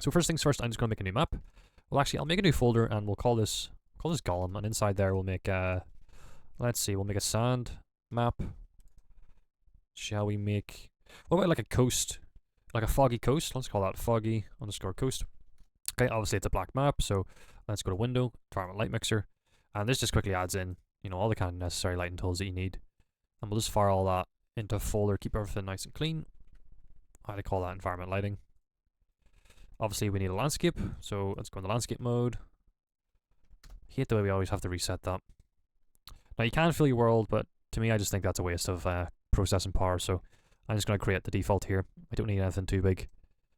So first things first, I'm just going to make a new map. Well, actually, I'll make a new folder and we'll call this Golem, and inside there we'll make let's see, we'll make a sand map. Shall we make, what about like a coast, like a foggy coast? Let's call that foggy underscore coast. Okay, obviously it's a black map, so let's go to window, environment light mixer, and this just quickly adds in, you know, all the kind of necessary lighting tools that you need. And we'll just fire all that into a folder, keep everything nice and clean. I'd call that environment lighting. Obviously we need a landscape, so let's go into landscape mode. Hate the way we always have to reset that. Now you can fill your world, but to me I just think that's a waste of processing power, so I'm just going to create the default here. I don't need anything too big.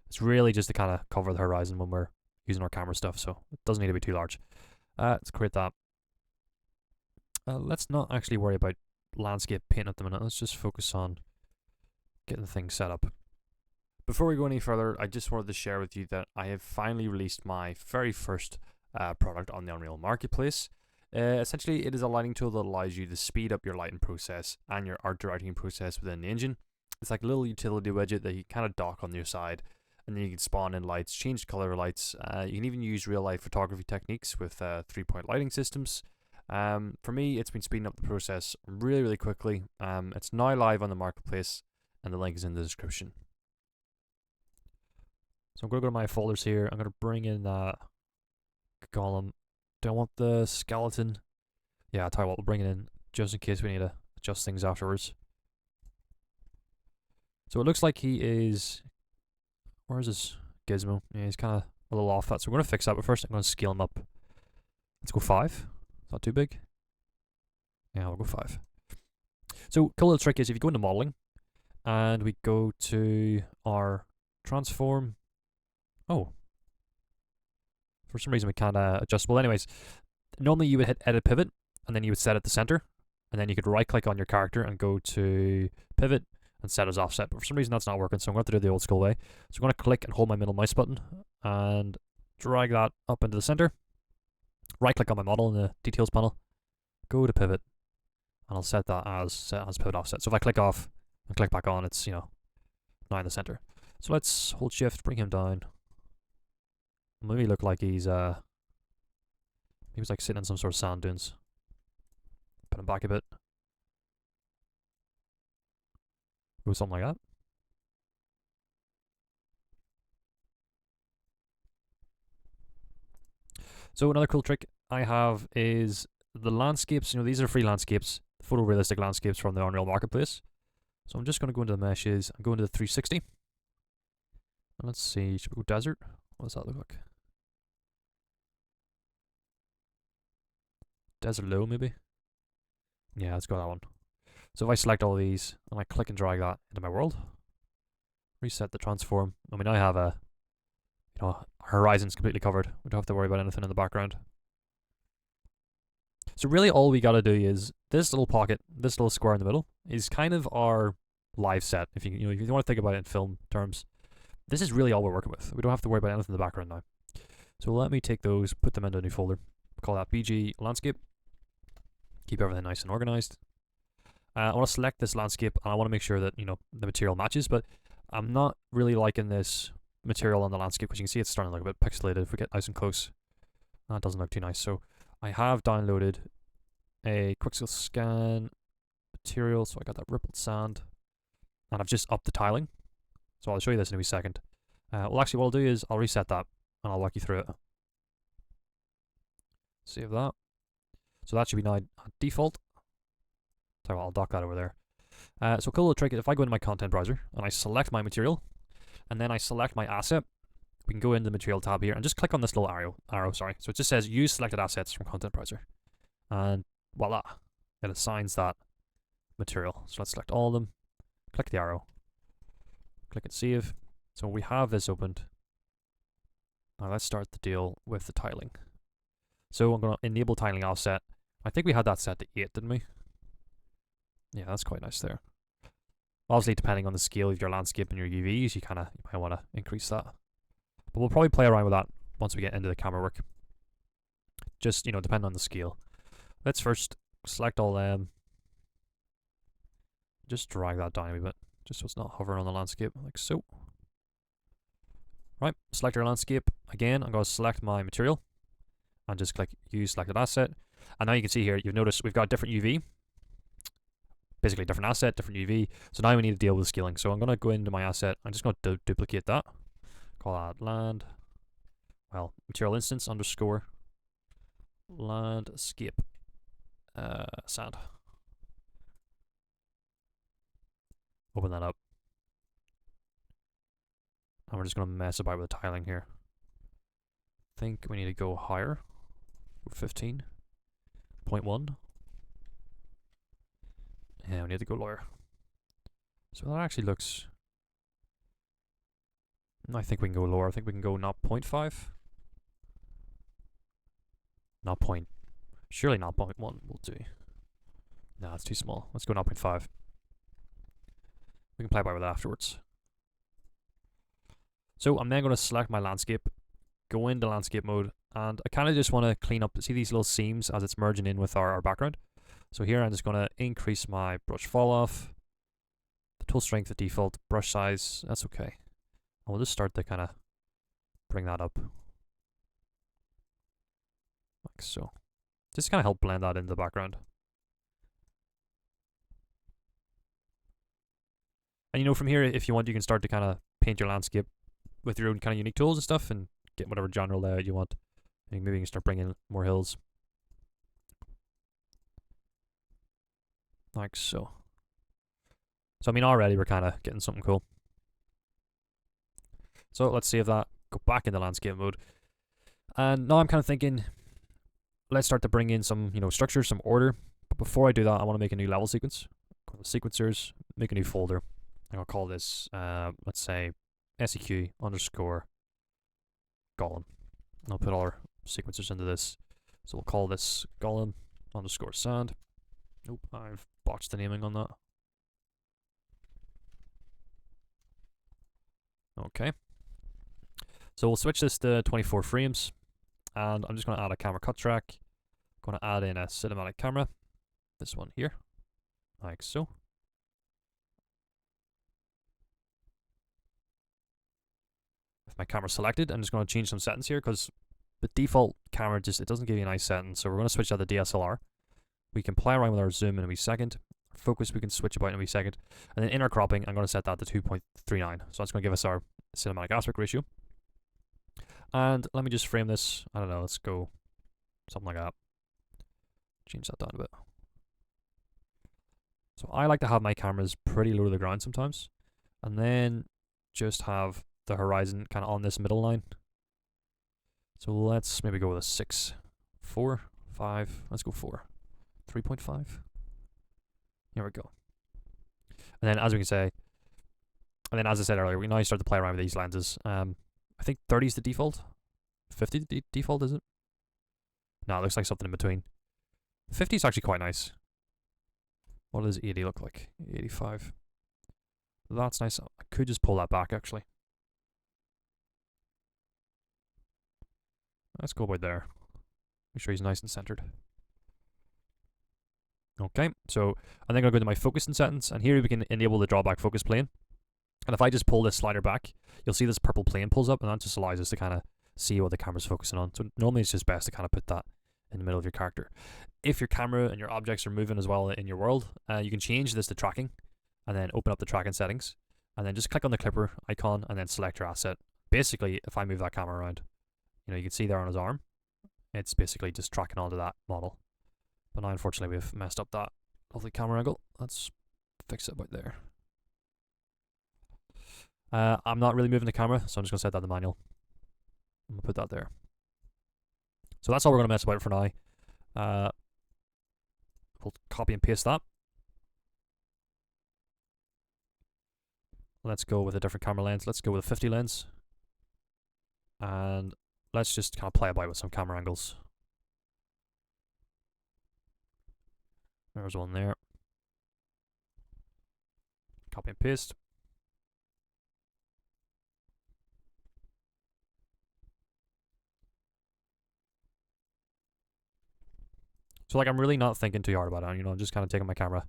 It's really just to kind of cover the horizon when we're using our camera stuff, so it doesn't need to be too large. Let's create that. Let's not actually worry about landscape paint at the minute. Let's just focus on getting the thing set up. Before we go any further, I just wanted to share with you that I have finally released my very first product on the Unreal Marketplace. Essentially, it is a lighting tool that allows you to speed up your lighting process and your art directing process within the engine. It's like a little utility widget that you kind of dock on your side, and then you can spawn in lights, change color lights. You can even use real-life photography techniques with 3-point lighting systems. For me, it's been speeding up the process really, really quickly. It's now live on the marketplace, and the link is in the description. So I'm going to go to my folders here. I'm going to bring in that column. Do I want the skeleton? Yeah, I'll tell you what, we'll bring it in just in case we need to adjust things afterwards. So it looks like he is, where's his gizmo? Yeah, he's kind of a little off that, so we're going to fix that, but first I'm going to scale him up. Let's go 5. It's not too big. Yeah, we'll go 5. So cool little trick is if you go into modeling and we go to our transform. Oh, for some reason we can't adjust. Well, anyways, normally you would hit edit pivot and then you would set it to center, and then you could right click on your character and go to pivot and set as offset, but for some reason that's not working, so I'm going to have to do it the old school way. So I'm going to click and hold my middle mouse button and drag that up into the center, right click on my model in the details panel, go to pivot, and I'll set that as pivot offset. So if I click off and click back on, it's, you know, now in the center. So let's hold shift, bring him down. Maybe look like he was like sitting in some sort of sand dunes. Put him back a bit. Go something like that. So another cool trick I have is the landscapes. You know, these are free landscapes, photorealistic landscapes from the Unreal Marketplace. So I'm just going to go into the meshes and go into the 360. And let's see, should we go desert? What does that look like? Desert low, maybe? Yeah, let's go that one. So if I select all these and I click and drag that into my world, reset the transform, and we now have a, you know, our horizon's completely covered. We don't have to worry about anything in the background. So really all we gotta do is this little pocket, this little square in the middle, is kind of our live set. If you want to think about it in film terms, this is really all we're working with. We don't have to worry about anything in the background now. So let me take those, put them into a new folder. Call that BG landscape. Keep everything nice and organized. I want to select this landscape, and I want to make sure that, you know, the material matches, but I'm not really liking this material on the landscape because you can see it's starting to look a bit pixelated if we get nice and close. That doesn't look too nice. So I have downloaded a quick scan material, so I got that rippled sand, and I've just upped the tiling. So I'll show you this in a wee second. Well, actually what I'll do is I'll reset that and I'll walk you through it. Save that. So that should be now default. Tell you what, I'll dock that over there. So cool little trick is if I go into my content browser and I select my material and then I select my asset, we can go into the material tab here and just click on this little arrow, sorry. So it just says use selected assets from content browser. And voila, it assigns that material. So let's select all of them, click the arrow, click and save. So we have this opened. Now let's start the deal with the tiling. So I'm going to enable tiling offset. I think we had that set to 8, didn't we? Yeah, that's quite nice there. Obviously, depending on the scale of your landscape and your UVs, you might want to increase that. But we'll probably play around with that once we get into the camera work. Just, you know, depending on the scale. Let's first select all them. Just drag that down a wee bit, just so it's not hovering on the landscape, like so. Right, select our landscape. Again, I'm going to select my material and just click use selected asset. And now you can see here, you've noticed we've got different UV, basically different asset, different UV. So now we need to deal with scaling. So I'm going to go into my asset. I'm just going to duplicate that. Call that land, well, material instance underscore landscape sand. Open that up. And we're just going to mess about with the tiling here. I think we need to go higher. 15.1. And we need to go lower. So that actually looks... I think we can go lower. I think we can go 0.5. Not point. Surely 0.1 will do. No, it's too small. Let's go 0.5. We can play about with that afterwards. So I'm then going to select my landscape, go into landscape mode, and I kind of just want to clean up, see these little seams as it's merging in with our background. So here I'm just going to increase my brush fall off, the tool strength at default, brush size, that's okay. And we'll just start to kind of bring that up. Like so. Just kind of help blend that into the background. And you know, from here, if you want, you can start to kind of paint your landscape with your own kind of unique tools and stuff and get whatever general layout you want. And maybe you can start bringing in more hills. Like so. So I mean, already we're kind of getting something cool. So let's save that, go back into landscape mode. And now I'm kind of thinking, let's start to bring in some, you know, structure, some order. But before I do that, I want to make a new level sequence. Go to sequencers, make a new folder. And I'll call this, let's say, seq underscore golem. And I'll put all our sequencers into this. So we'll call this golem underscore sand. Nope, I've botched the naming on that. Okay. So we'll switch this to 24 frames. And I'm just going to add a camera cut track. Going to add in a cinematic camera. This one here. Like so. With my camera selected, I'm just going to change some settings here because the default camera just, it doesn't give you a nice setting. So we're going to switch that to DSLR. We can play around with our zoom in a wee second. Focus we can switch about in a wee second. And then inner cropping, I'm going to set that to 2.39. So that's going to give us our cinematic aspect ratio. And let me just frame this. I don't know, let's go something like that. Change that down a bit. So I like to have my cameras pretty low to the ground sometimes. And then just have the horizon kind of on this middle line. So let's maybe go with a 6, 4, 5. Let's go 4. 3.5. Here we go. And then as we can say, and then as I said earlier, we now start to play around with these lenses. I think 30 is the default. 50 is the default, is it? No, it looks like something in between. 50 is actually quite nice. What does 80 look like? 85. That's nice. I could just pull that back actually. Let's go about there. Make sure he's nice and centered. Okay, so I'm then going to go to my focus and settings, and here we can enable the drawback focus plane. And if I just pull this slider back, you'll see this purple plane pulls up, and that just allows us to kind of see what the camera's focusing on. So normally it's just best to kind of put that in the middle of your character. If your camera and your objects are moving as well in your world, you can change this to tracking, and then open up the tracking settings, and then just click on the clipper icon, and then select your asset. Basically, if I move that camera around, you know, you can see there on his arm, it's basically just tracking onto that model. But now, unfortunately, we've messed up that lovely camera angle. Let's fix it about there. I'm not really moving the camera, so I'm just going to set that to manual. I'm going to put that there. So that's all we're going to mess about for now. We'll copy and paste that. Let's go with a different camera lens. Let's go with a 50 lens. And let's just kind of play about with some camera angles. There's one there. Copy and paste. So like I'm really not thinking too hard about it, you know, I'm just kind of taking my camera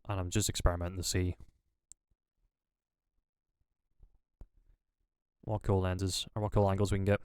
and I'm just experimenting to see what cool lenses or what cool angles we can get.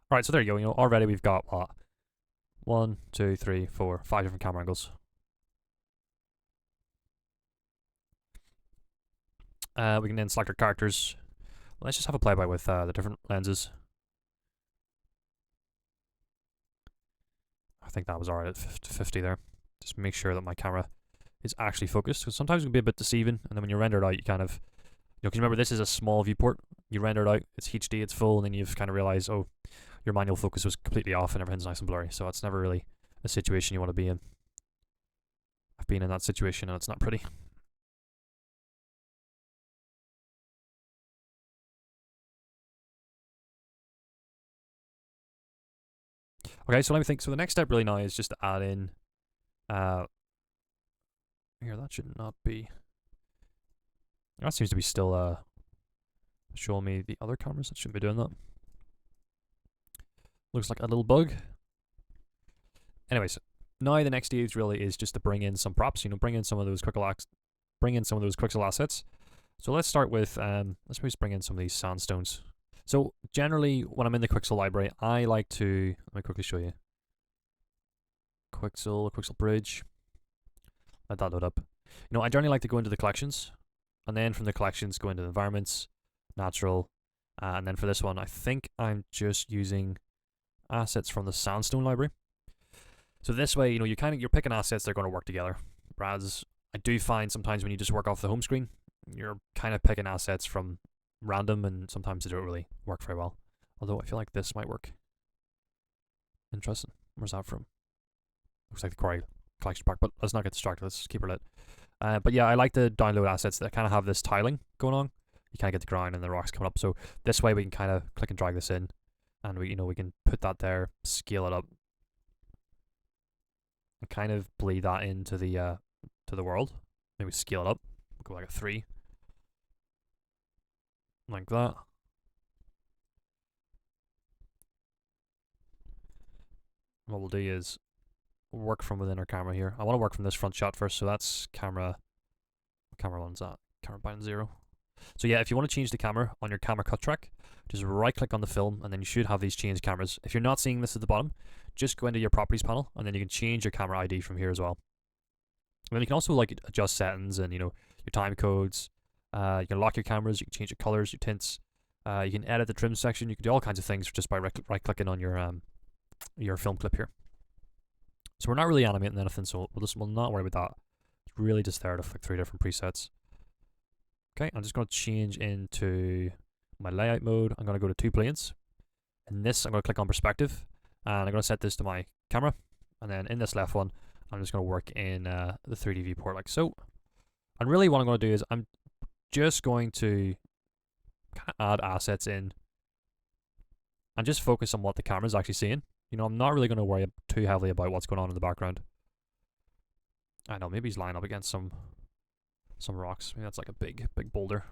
Alright, so there you go. Already we've got what? 1, 2, 3, 4, 5 different camera angles. We can then select our characters. Let's just have a play by with the different lenses. I think that was alright at 50 there. Just make sure that my camera is actually focused, because sometimes it can be a bit deceiving, and then when you render it out, you kind of, because remember this is a small viewport, you render it out, it's HD, it's full, and then you've kind of realized, oh, your manual focus was completely off and everything's nice and blurry, so it's never really a situation you want to be in. I've been in that situation and it's not pretty. Okay, so let me think. So the next step really now is just to add in, here, that should not be, that seems to be still showing me the other cameras. That shouldn't be doing that. Looks like a little bug. Anyways, now the next stage really is just to bring in some props, bring in some of those Quixel assets. So let's start with, let's just bring in some of these sandstones. So generally, when I'm in the Quixel library, I like to, let me quickly show you. Quixel Bridge. Let that load up. I generally like to go into the collections, and then from the collections go into the environments, natural, and then for this one, I think I'm just using assets from the sandstone library. So this way, you're picking assets that are going to work together. Whereas I do find sometimes when you just work off the home screen, you're kind of picking assets from random, and sometimes they don't really work very well. Although I feel like this might work. Interesting. Where's that from? Looks like the quarry collection pack, but let's not get distracted. Let's keep her lit. But yeah, I like to download assets that kind of have this tiling going on. You kind of get the ground and the rocks coming up. So this way we can kind of click and drag this in, and we can put that there, scale it up, and kind of bleed that into the world. Maybe scale it up. We'll go like a 3, like that. What we'll do is work from within our camera here. I want to work from this front shot first, so that's camera. What camera one's that? Camera button 0. So yeah, if you want to change the camera on your camera cut track, just right click on the film, and then you should have these change cameras. If you're not seeing this at the bottom, just go into your properties panel, and then you can change your camera ID from here as well. And then you can also adjust settings and your time codes. You can lock your cameras, you can change your colors, your tints. You can edit the trim section. You can do all kinds of things just by right clicking on your film clip here. So we're not really animating anything, so we'll not worry about that. It's really just there to flick through different presets. Okay, I'm just going to change into my layout mode. I'm going to go to 2 planes. In this, I'm going to click on perspective, and I'm going to set this to my camera. And then in this left one, I'm just going to work in the 3D viewport like so. And really what I'm going to do is I'm just going to add assets in and just focus on what the camera's actually seeing. I'm not really going to worry too heavily about what's going on in the background. I know, maybe he's lying up against some rocks. Maybe that's like a big boulder.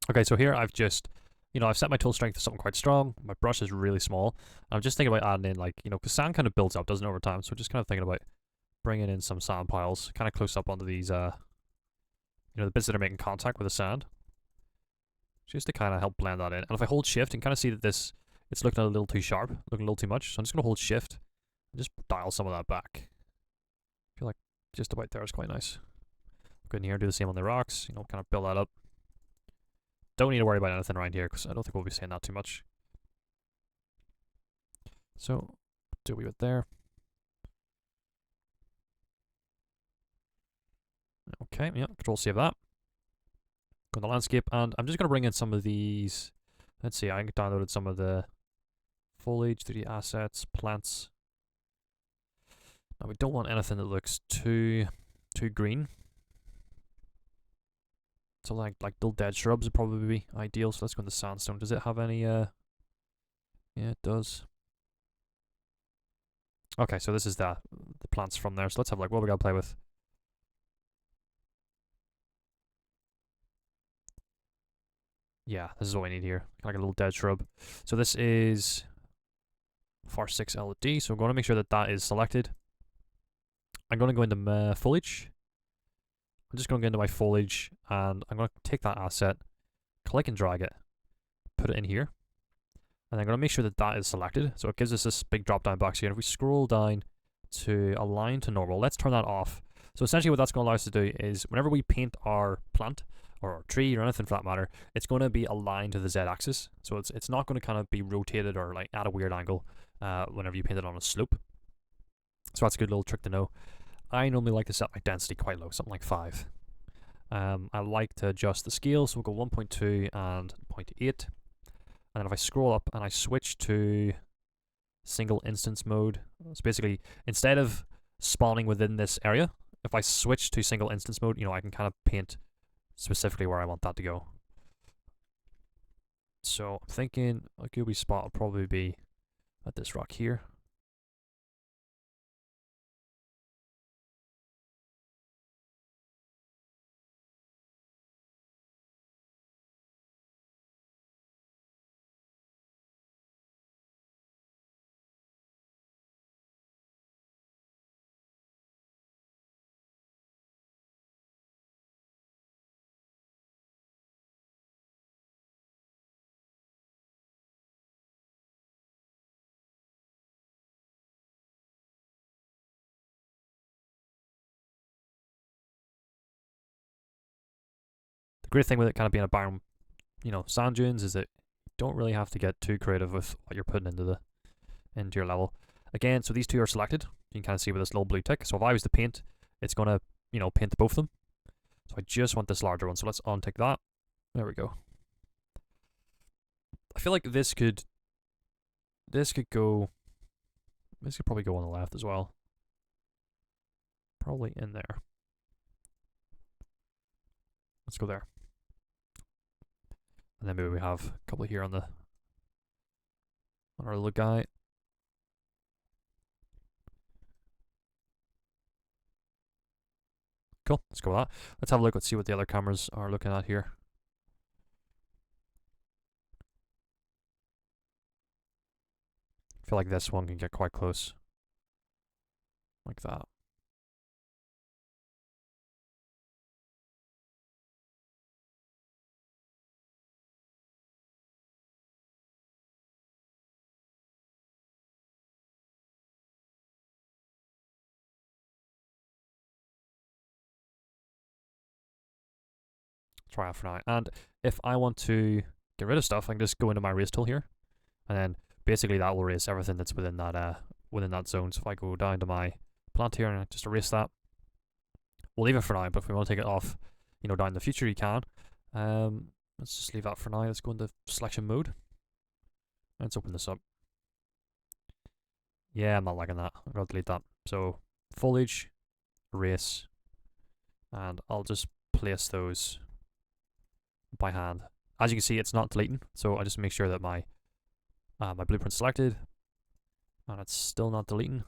Okay, so here I've just, I've set my tool strength to something quite strong. My brush is really small. I'm just thinking about adding in, like, because sand kind of builds up, doesn't it, over time? So just kind of thinking about bringing in some sand piles, kind of close up onto these, the bits that are making contact with the sand, just to kind of help blend that in. And if I hold shift, you can kind of see that it's looking a little too sharp, looking a little too much. So I'm just going to hold shift and just dial some of that back. I feel like just about there is quite nice. Go in here and do the same on the rocks, kind of build that up. Don't need to worry about anything around here because I don't think we'll be saying that too much. So, do a wee bit there. Okay, yeah, control save that. Go to the landscape, and I'm just going to bring in some of these. Let's see, I downloaded some of the foliage, 3D assets, plants. Now we don't want anything that looks too green. So like little dead shrubs would probably be ideal. So let's go into sandstone. Does it have any yeah, it does. Okay, so this is the plants from there. So let's have like what we gotta play with. Yeah, this is what we need here. Like a little dead shrub. So this is FAR 6 LED. So I'm going to make sure that that is selected. I'm going to go into foliage. I'm just going to go into my foliage and I'm going to take that asset, click and drag it, put it in here. And I'm going to make sure that that is selected. So it gives us this big drop down box here. And if we scroll down to align to normal, let's turn that off. So essentially what that's going to allow us to do is whenever we paint our plant or our tree or anything for that matter, it's going to be aligned to the Z axis. So it's not going to kind of be rotated or like at a weird angle whenever you paint it on a slope. So that's a good little trick to know. I normally like to set my density quite low, something like 5. I like to adjust the scale, so we'll go 1.2 and 0.8. And then if I scroll up and I switch to single instance mode, so basically instead of spawning within this area, if I switch to single instance mode, I can kind of paint specifically where I want that to go. So I'm thinking a good wee spot will probably be at this rock here. The great thing with it kind of being a barren, sand dunes is that you don't really have to get too creative with what you're putting into your level. Again, so these two are selected. You can kind of see with this little blue tick. So if I was to paint, it's going to, paint both of them. So I just want this larger one. So let's untick that. There we go. I feel like this could probably go on the left as well. Probably in there. Let's go there. And then maybe we have a couple here on our little guy. Cool, let's go with that. Let's have a look, let's see what the other cameras are looking at here. I feel like this one can get quite close. Like that. Try that for now. And if I want to get rid of stuff, I can just go into my erase tool here, and then basically that will erase everything that's within that zone. So if I go down to my plant here and I just erase that, we'll leave it for now. But if we want to take it off, down in the future, you can. Let's just leave that for now. Let's go into selection mode. Let's open this up. Yeah, I'm not liking that. I'm gonna delete that. So foliage, erase, and I'll just place those by hand. As you can see, it's not deleting, so I just make sure that my blueprint's selected, and it's still not deleting.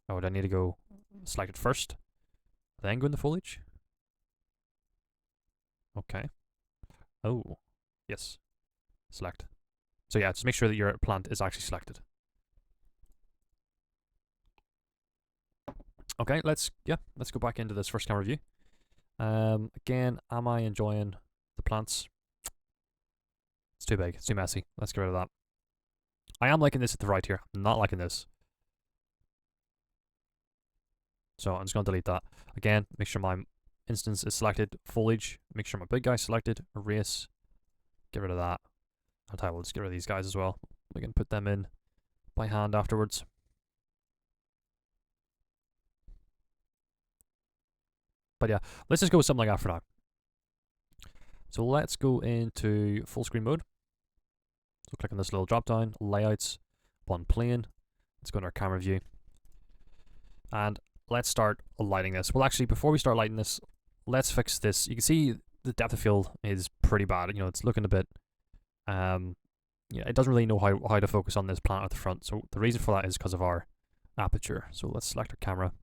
Oh, do I need to go select it first, then go in the foliage? Okay. Oh, yes. Select. So yeah, just make sure that your plant is actually selected. Okay, let's go back into this first camera view. Again, am I enjoying the plants? It's too big, it's too messy. Let's get rid of that. I am liking this at the right here. I'm not liking this. So I'm just going to delete that. Again, make sure my instance is selected. Foliage. Make sure my big guy is selected. Erase. Get rid of that. I'll tell you, we'll just get rid of these guys as well. We can put them in by hand afterwards. But yeah, let's just go with something like that for now. So let's go into full screen mode. So click on this little drop down, layouts, one plane. Let's go into our camera view. And let's start lighting this. Well, actually, before we start lighting this, let's fix this. You can see the depth of field is pretty bad. You know, it's looking a bit, yeah, it doesn't really know how to focus on this plant at the front. So the reason for that is because of our aperture. So let's select our camera.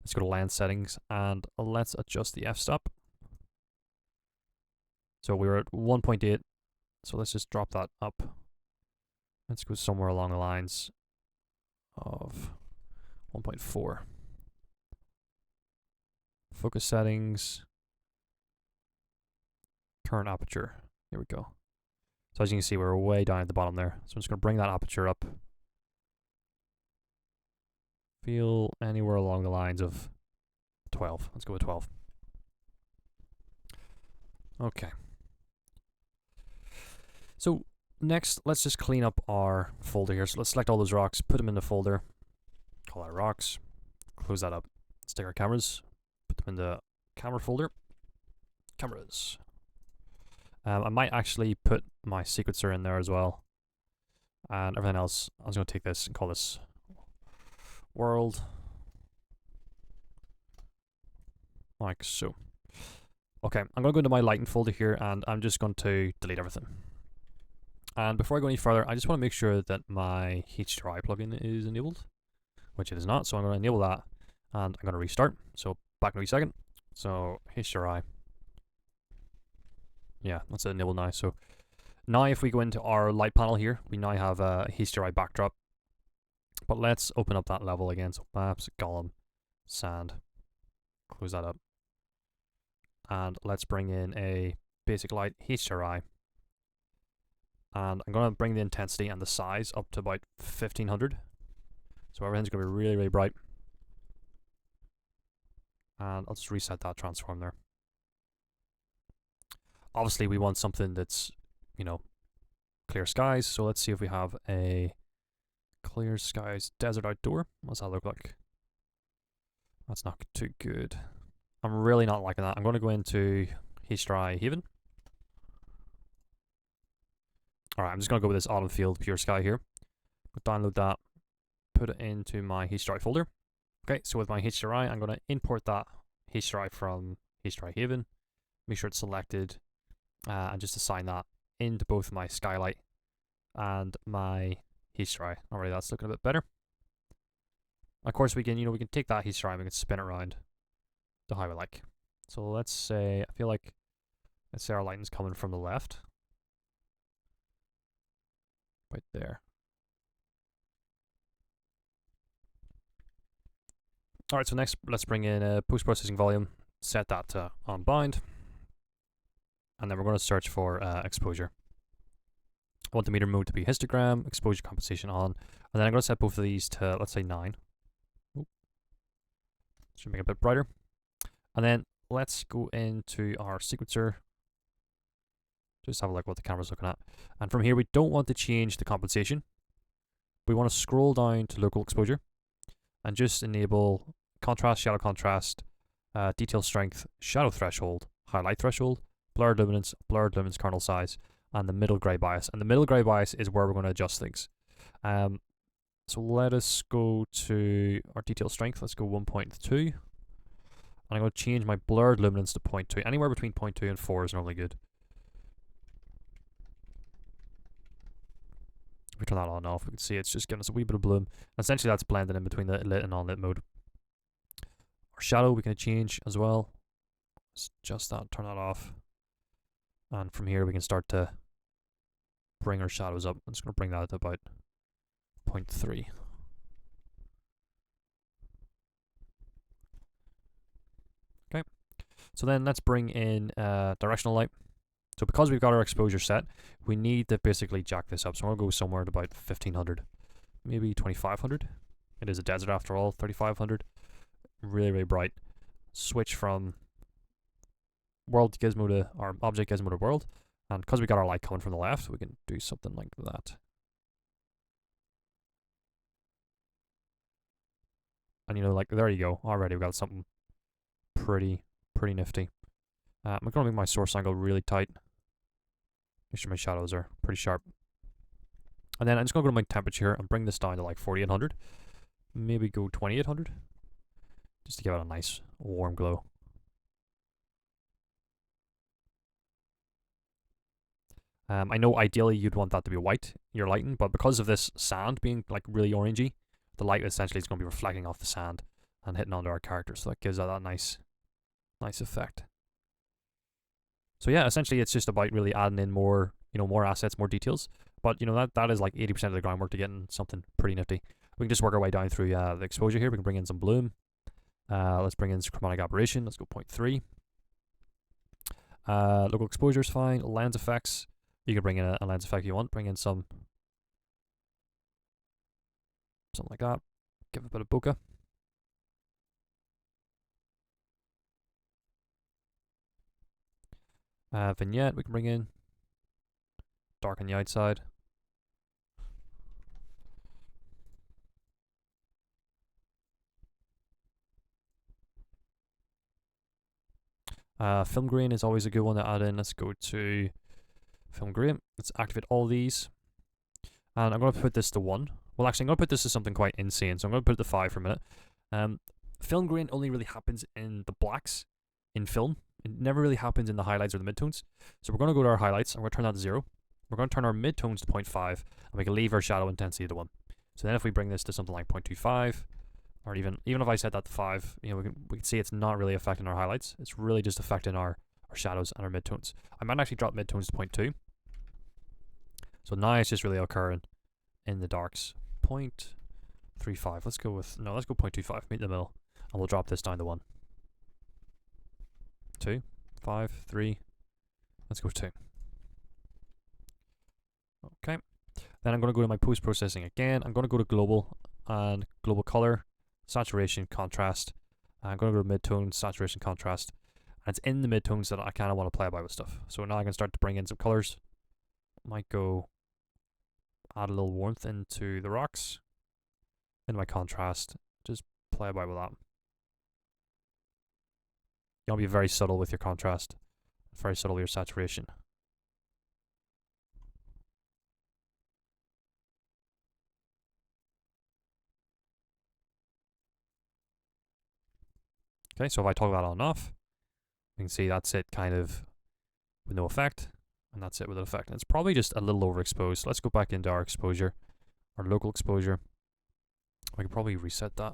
Let's go to lens settings and let's adjust the f-stop. So we were at 1.8. So let's just drop that up. Let's go somewhere along the lines of 1.4. Focus settings. Current aperture. Here we go. So as you can see, we're way down at the bottom there. So I'm just going to bring that aperture up. Feel anywhere along the lines of 12. Let's go with 12. Okay. So next, let's just clean up our folder here. So let's select all those rocks, put them in the folder, call that rocks, close that up. Let's take our cameras, put them in the camera folder, cameras. I might actually put my sequencer in there as well. And everything else, I was going to take this and call this world. Like so. Okay, I'm going to go into my lighting folder here and I'm just going to delete everything. And before I go any further, I just want to make sure that my HDRI plugin is enabled, which it is not. So I'm going to enable that and I'm going to restart. So back in a wee second. So HDRI. Yeah, that's enabled now. So now if we go into our light panel here, we now have a HDRI backdrop. But let's open up that level again. So maps, golem, sand. Close that up. And let's bring in a basic light HDRI. And I'm going to bring the intensity and the size up to about 1500. So everything's going to be really, really bright. And I'll just reset that transform there. Obviously, we want something that's, you know, clear skies. So let's see if we have a clear skies desert outdoor. What's that look like? That's not too good. I'm really not liking that. I'm going to go into HDRI Haven. Alright, I'm just going to go with this autumn field pure sky here. Download that, put it into my HDRI folder. Okay, so with my HDRI, I'm going to import that HDRI from HDRI Haven. Make sure it's selected and just assign that into both my skylight and my HDRI. Alright, that's looking a bit better. Of course, we can, we can take that HDRI and we can spin it around to how we like. So let's say, let's say our lighting's coming from the left. Right there. Alright, so next let's bring in a post-processing volume, set that to unbound, and then we're going to search for exposure. I want the meter mode to be histogram, exposure compensation on, and then I'm going to set both of these to, let's say, 9. Oop. Should make it a bit brighter. And then let's go into our sequencer. Just have a look what the camera's looking at. And from here, we don't want to change the compensation. We want to scroll down to local exposure and just enable contrast, shadow contrast, detail strength, shadow threshold, highlight threshold, blurred luminance kernel size, and the middle gray bias. And the middle gray bias is where we're going to adjust things. So let us go to our detail strength. Let's go 1.2. And I'm going to change my blurred luminance to 0.2. Anywhere between 0.2 and 4 is normally good. If we turn that on and off, we can see it's just giving us a wee bit of bloom. And essentially that's blending in between the lit and non-lit mode. Our shadow we can change as well. Let's adjust that, turn that off. And from here we can start to bring our shadows up. I'm just going to bring that to about 0.3. Okay, so then let's bring in directional light. So because we've got our exposure set, we need to basically jack this up. So I'm going to go somewhere at about 1500, maybe 2500. It is a desert after all, 3500. Really, really bright. Switch from world gizmo to, or object gizmo to world. And because we got our light coming from the left, we can do something like that. And you know, like, there you go. Already we got something pretty nifty. I'm going to make my source angle really tight. Make sure my shadows are pretty sharp. And then I'm just going to go to my temperature and bring this down to like 4800. Maybe go 2800. Just to give it a nice warm glow. I know ideally you'd want that to be white, your lighting, but because of this sand being like really orangey, the light essentially is going to be reflecting off the sand and hitting onto our character, so that gives that nice effect. So yeah, essentially it's just about really adding in more, more assets, more details. But that is like 80% of the groundwork to getting something pretty nifty. We can just work our way down through the exposure here. We can bring in some bloom. Let's bring in some chromatic aberration. Let's go 0.3. Local exposure is fine. Lens effects. You can bring in a lens effect if you want. Bring in something like that. Give it a bit of bokeh. Vignette we can bring in. Darken the outside. Film grain is always a good one to add in. Let's go to film grain. Let's activate all these. And I'm going to put this to 1. Well, actually, I'm going to put this to something quite insane. So I'm going to put it to 5 for a minute. Film grain only really happens in the blacks in film. It never really happens in the highlights or the midtones. So we're going to go to our highlights and we're going to turn that to 0. We're going to turn our midtones to 0.5 and we can leave our shadow intensity to 1. So then if we bring this to something like 0.25, or even if I set that to 5, we can see it's not really affecting our highlights. It's really just affecting our shadows and our midtones. I might actually drop midtones to 0.2. So now it's just really occurring in the darks. 0.35. Let's go 0.25. Meet in the middle. And we'll drop this down to 1. 2, 5, 3. Let's go 2. Okay. Then I'm going to go to my post-processing again. I'm going to go to global and global color, saturation, contrast. I'm going to go to midtone, saturation, contrast. And it's in the midtones that I kind of want to play about with stuff. So now I can start to bring in some colors. Might go add a little warmth into the rocks. In my contrast, just play about with that. You want to be very subtle with your contrast, very subtle with your saturation. Okay, so if I toggle that on and off, you can see that's it kind of with no effect, and that's it with an effect. And it's probably just a little overexposed. So let's go back into our exposure, our local exposure. I can probably reset that.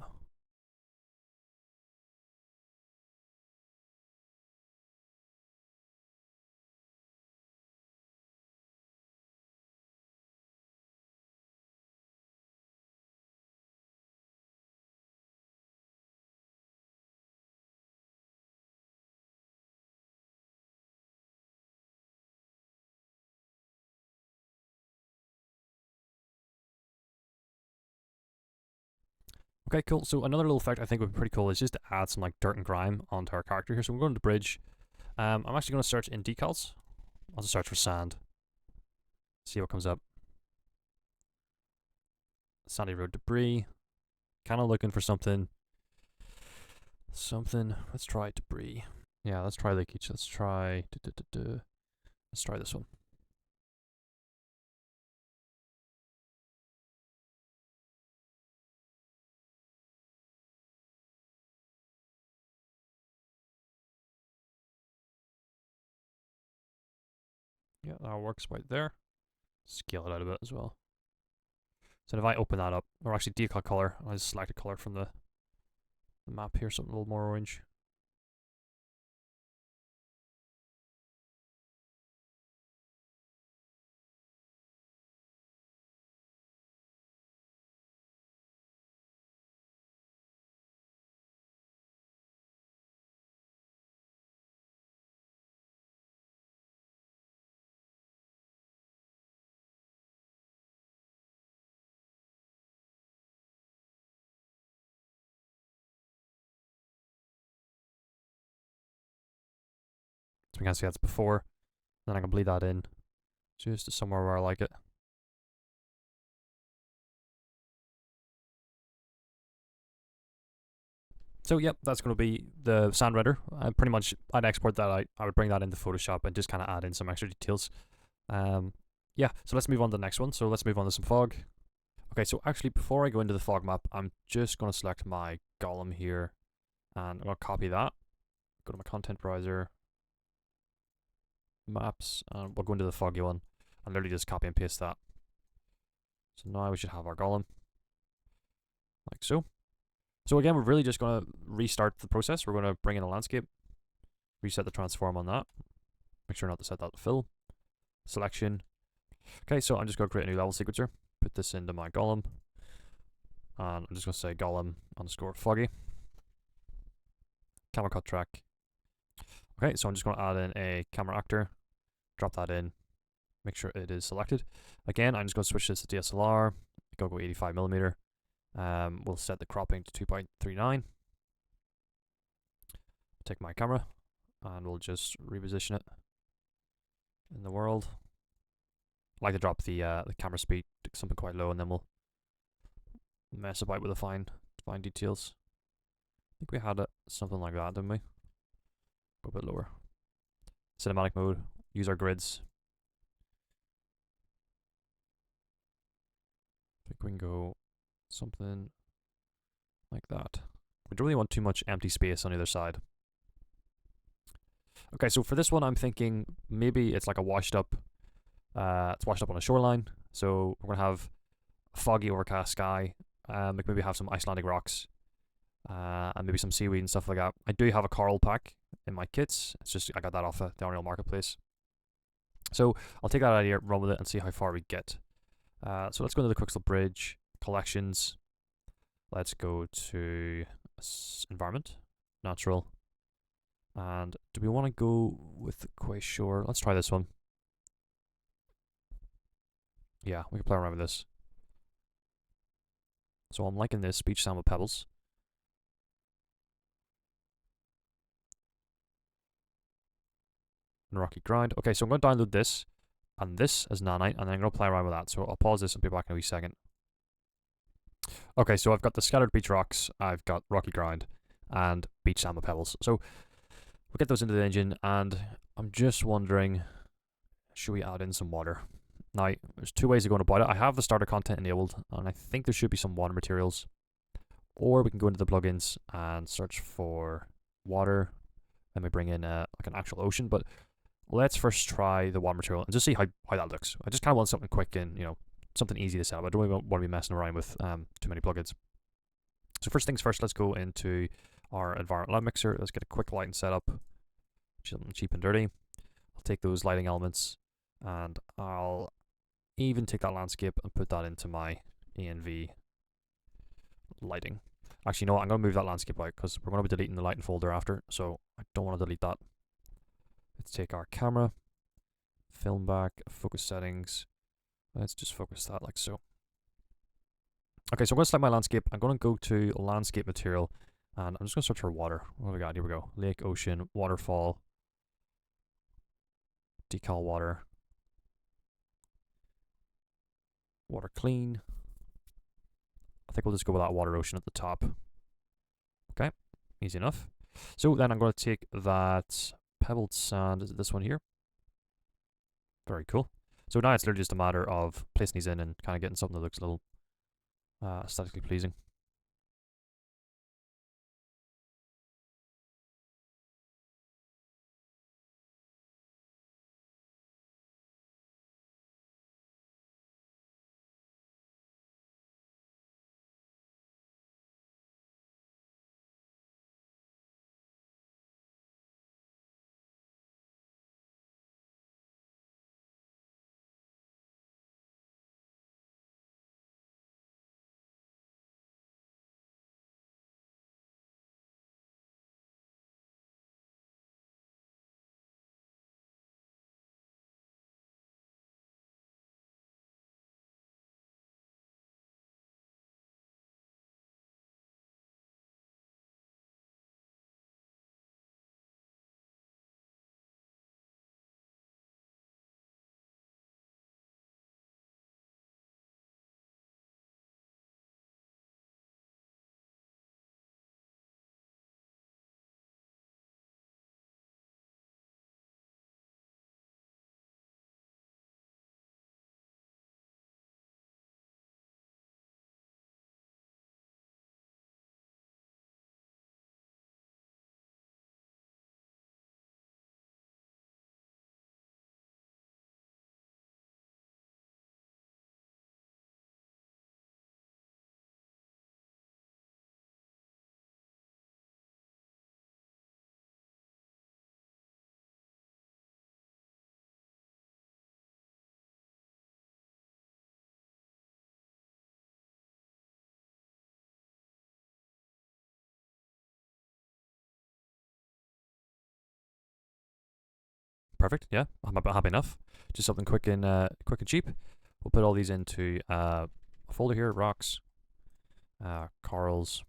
Okay, cool. So another little effect I think would be pretty cool is just to add some like dirt and grime onto our character here. So we're going to the bridge. I'm actually going to search in decals. I'll just search for sand. See what comes up. Sandy road debris. Kind of looking for something. Let's try debris. Yeah, let's try leakage. Let's try. Let's try this one. Yeah, that works right there. Scale it out a bit as well. So if I open that up, or actually decal color, I'll just select a color from the map here, something a little more orange. we can see that's before. Then I can bleed that in just to somewhere where I like it. So yep, that's going to be the sand render. Pretty much, I'd export that out. I would bring that into Photoshop and just kind of add in some extra details. Yeah, so let's move on to the next one. So let's move on to some fog. Okay, so actually before I go into the fog map, I'm just going to select my golem here, and I'm going to copy that. Go to my content browser, maps, and we'll go into the foggy one, and literally just copy and paste that. So now we should have our golem, like so. So again, we're really just going to restart the process. We're going to bring in a landscape, reset the transform on that, make sure not to set that to fill, selection. Okay, so I'm just going to create a new level sequencer, put this into my golem, and I'm just going to say golem underscore foggy, camera cut track. Okay, so I'm just going to add in a camera actor, drop that in, make sure it is selected. Again, I'm just going to switch this to DSLR, go 85mm. We'll set the cropping to 2.39. Take my camera and we'll just reposition it in the world. I like to drop the camera speed to something quite low, and then we'll mess about with the fine details. I think we had it something like that, didn't we? Go a bit lower. Cinematic mode. Use our grids. I think we can go something like that. We don't really want too much empty space on either side. Okay, so for this one, I'm thinking maybe it's like a washed up. It's washed up on a shoreline, so we're gonna have a foggy, overcast sky. Like maybe have some Icelandic rocks, and maybe some seaweed and stuff like that. I do have a coral pack in my kits. It's just I got that off the Unreal Marketplace. So I'll take that out of here, run with it, and see how far we get. So let's go into the Quicksilver Bridge collections. Let's go to environment, natural, and do we want to go with Quay Shore? Let's try this one. Yeah, we can play around with this. So I'm liking this beach sand with pebbles. And rocky grind. Okay, so I'm going to download this and this as nanite, and then I'm going to play around with that. So I'll pause this and be back in a wee second. Okay, so I've got the scattered beach rocks, I've got rocky grind, and beach sand with pebbles. So we'll get those into the engine, and I'm just wondering, should we add in some water? Now, there's two ways of going about it. I have the starter content enabled, and I think there should be some water materials. Or we can go into the plugins and search for water, and we bring in like an actual ocean. But let's first try the water material and just see how that looks. I just kind of want something quick and, you know, something easy to set up. I don't really want to be messing around with too many plugins. So first things first, let's go into our environment light mixer. Let's get a quick lighting setup, something cheap and dirty. I'll take those lighting elements, and I'll even take that landscape and put that into my ANV lighting. Actually, you know what? I'm going to move that landscape out because we're going to be deleting the lighting folder after, so I don't want to delete that. Let's take our camera, film back, focus settings. Let's just focus that like so. Okay, so I'm going to select my landscape. I'm going to go to landscape material, and I'm just going to search for water. What do we got? Here we go. Lake, ocean, waterfall, decal water, water clean. I think we'll just go with that water ocean at the top. Okay, easy enough. So then I'm going to take that pebbled sand. Is it this one here? Very cool. So now it's literally just a matter of placing these in and kind of getting something that looks a little aesthetically pleasing. Perfect. Yeah, I'm happy enough. Just something quick and cheap. We'll put all these into a folder here. Rocks, corals,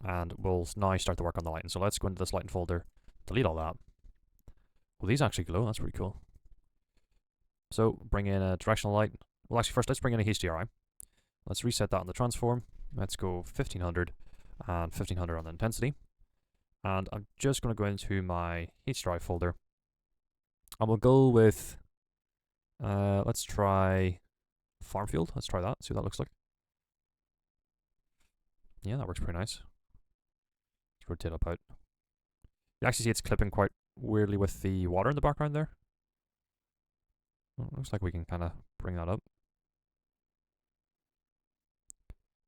and we'll now start to work on the lighting. So let's go into this lighting folder, delete all that. Well, these actually glow. That's pretty cool. So bring in a directional light. Well, actually, first let's bring in a HDRI. Let's reset that on the transform. Let's go 1500 and 1500 on the intensity. And I'm just going to go into my HDRI folder. And we'll go with, let's try farm field. Let's try that, see what that looks like. Yeah, that works pretty nice. Let's rotate up out. You actually see it's clipping quite weirdly with the water in the background there. Well, looks like we can kind of bring that up.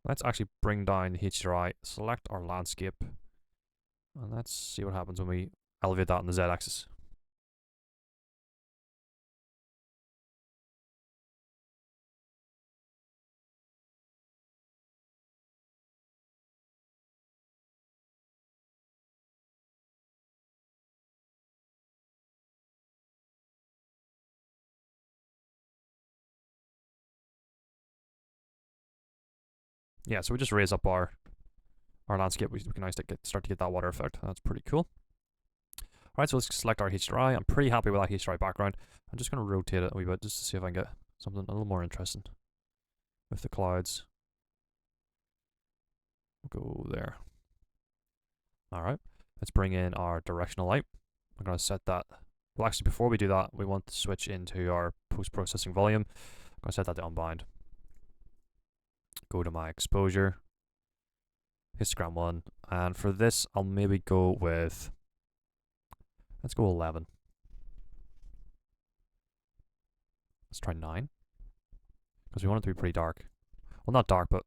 Let's actually bring down the HDRI, select our landscape, and let's see what happens when we elevate that on the Z-axis. Yeah, so we just raise up our landscape. We can now start to get that water effect. That's pretty cool. Alright, so let's select our HDRI. I'm pretty happy with that HDRI background. I'm just going to rotate it a wee bit just to see if I can get something a little more interesting with the clouds. We'll go there. Alright, let's bring in our directional light. I'm going to set that. Well, actually, before we do that, we want to switch into our post-processing volume. I'm going to set that to unbound. Go to my exposure, histogram 1, and for this, I'll maybe go with, let's go 11. Let's try 9, because we want it to be pretty dark. Well, not dark, but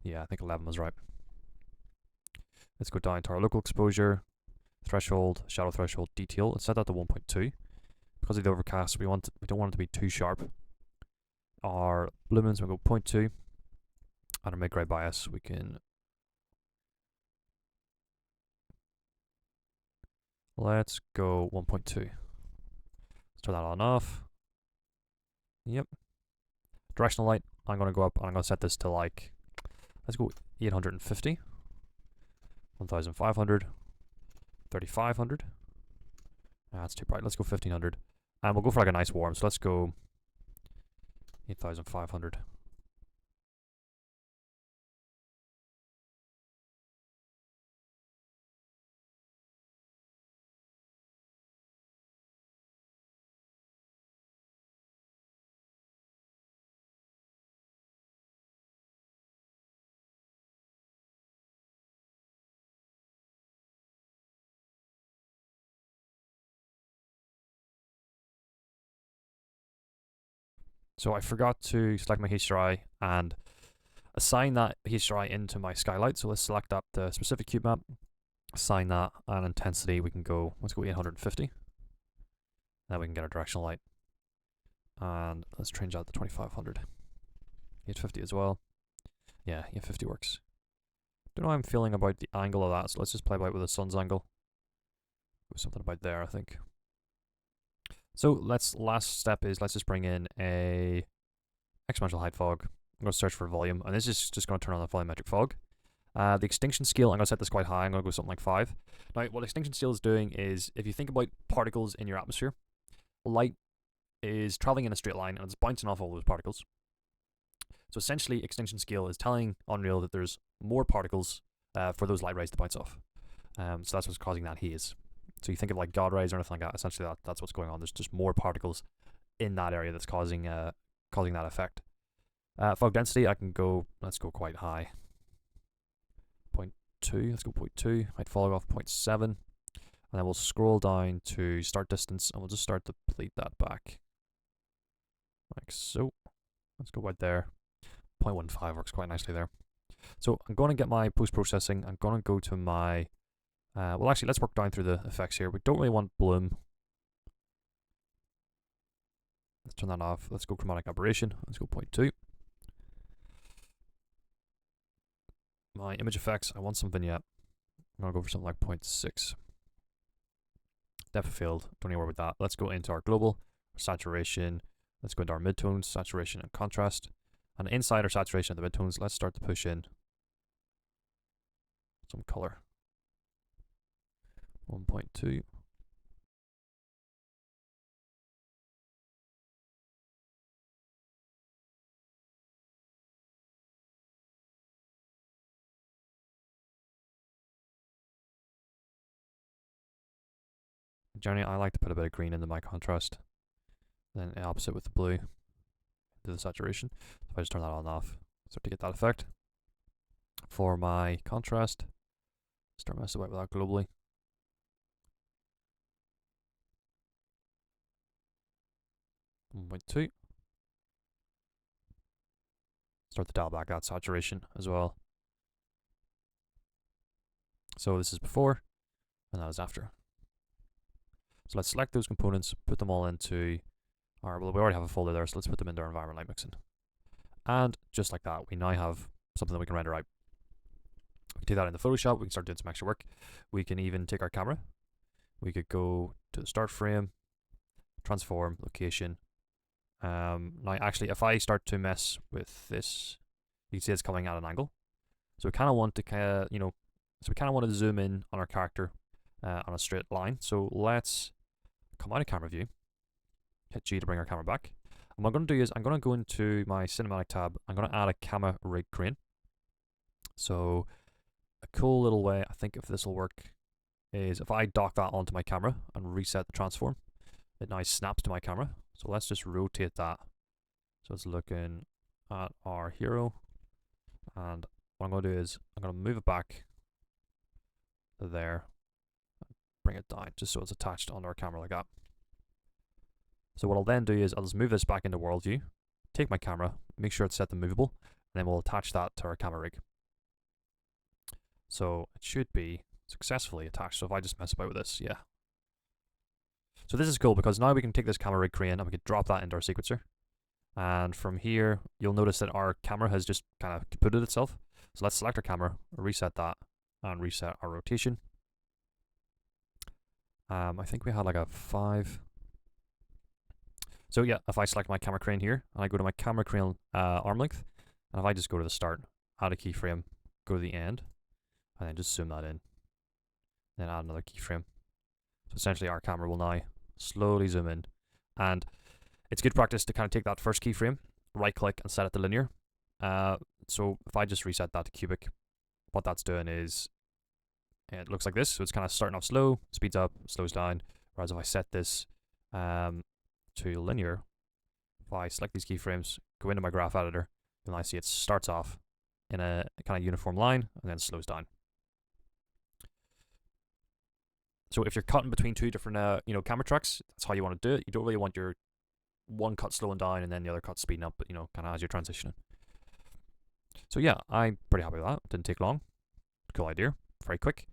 yeah, I think 11 was right. Let's go down to our local exposure, threshold, shadow threshold, detail. Let's set that to 1.2. Because of the overcast, we don't want it to be too sharp. Our lumens, we'll go 0.2. And our mid-grade bias, we can, let's go 1.2. Let's turn that on and off. Yep. Directional light, I'm going to go up and I'm going to set this to like, let's go 850, 1500, 3500. That's too bright. Let's go 1500. And we'll go for like a nice warm. So let's go 8500. So I forgot to select my HDRI and assign that HDRI into my skylight. So let's select that the specific cube map, assign that, and intensity we can go, let's go 850. Then we can get our directional light. And let's change that to 2500. 850 as well. Yeah, 850 works. Don't know how I'm feeling about the angle of that, so let's just play about with the sun's angle. Go something about there, I think. So last step is let's just bring in a exponential height fog. I'm going to search for volume, and this is just going to turn on the volumetric fog. The extinction scale, I'm going to set this quite high. I'm going to go something like 5. Now, what extinction scale is doing is, if you think about particles in your atmosphere, light is traveling in a straight line, and it's bouncing off all those particles. So essentially, extinction scale is telling Unreal that there's more particles for those light rays to bounce off. So that's what's causing that haze. So you think of like God rays or anything like that, essentially that's what's going on. There's just more particles in that area that's causing that effect. Fog density, I can go, let's go quite high. 0.2, let's go 0.2. I'd follow off 0.7. And then we'll scroll down to start distance, and we'll just start to plate that back. Like so. Let's go right there. 0.15 works quite nicely there. So I'm going to get my post-processing. I'm going to go to my, well actually let's work down through the effects here. We don't really want bloom. Let's turn that off. Let's go chromatic aberration. Let's go 0.2. My image effects, I want some vignette. I'm going to go for something like 0.6. depth of field, don't need to worry with that. Let's go into our global, saturation. Let's go into our midtones, saturation and contrast. And inside our saturation of the midtones, let's start to push in some color. 1.2. Generally, I like to put a bit of green into my contrast. Then opposite with the blue to the saturation. If I just turn that on and off, start to get that effect. For my contrast, start messing about with that globally. .2. Start to dial back that saturation as well. So this is before, and that is after. So let's select those components, put them all into our, well, we already have a folder there, so let's put them into our environment light mixing. And just like that, we now have something that we can render out. We can take that into Photoshop, we can start doing some extra work. We can even take our camera. We could go to the start frame, transform, location. Now actually, if I start to mess with this, you can see it's coming at an angle. So we kind of want to zoom in on our character on a straight line. So let's come out of camera view, hit G to bring our camera back. And what I'm going to do is I'm going to go into my cinematic tab. I'm going to add a camera rig crane. So a cool little way, I think if this will work, is if I dock that onto my camera and reset the transform, it now snaps to my camera. So let's just rotate that. So it's looking at our hero. And what I'm going to do is I'm going to move it back to there. Bring it down just so it's attached onto our camera like that. So what I'll then do is I'll just move this back into world view, take my camera, make sure it's set to movable, and then we'll attach that to our camera rig. So it should be successfully attached. So if I just mess about with this, yeah. So this is cool because now we can take this camera rig crane and we can drop that into our sequencer. And from here, you'll notice that our camera has just kind of computed itself. So let's select our camera, reset that, and reset our rotation. I think we had like a 5. So yeah, if I select my camera crane here, and I go to my camera crane arm length, and if I just go to the start, add a keyframe, go to the end, and then just zoom that in, then add another keyframe. So essentially our camera will now slowly zoom in. And it's good practice to kind of take that first keyframe, right click and set it to linear. So if I just reset that to cubic, what that's doing is, it looks like this. So it's kind of starting off slow, speeds up, slows down. Whereas if I set this to linear, if I select these keyframes, go into my graph editor, you'll now see it starts off in a kind of uniform line and then slows down. So if you're cutting between two different camera tracks, that's how you want to do it. You don't really want your one cut slowing down and then the other cut speeding up, kind of as you're transitioning. So yeah, I'm pretty happy with that. Didn't take long. Cool idea. Very quick.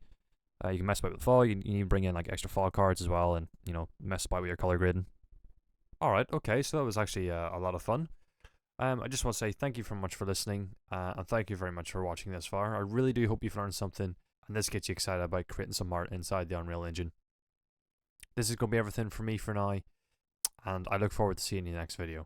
You can mess about with the fog. You can bring in like extra fog cards as well, and mess about with your color grading. All right, okay, so that was actually a lot of fun. I just want to say thank you very much for listening, and thank you very much for watching this far. I really do hope you've learned something, and this gets you excited about creating some art inside the Unreal Engine. This is going to be everything from me for now, and I look forward to seeing you in the next video.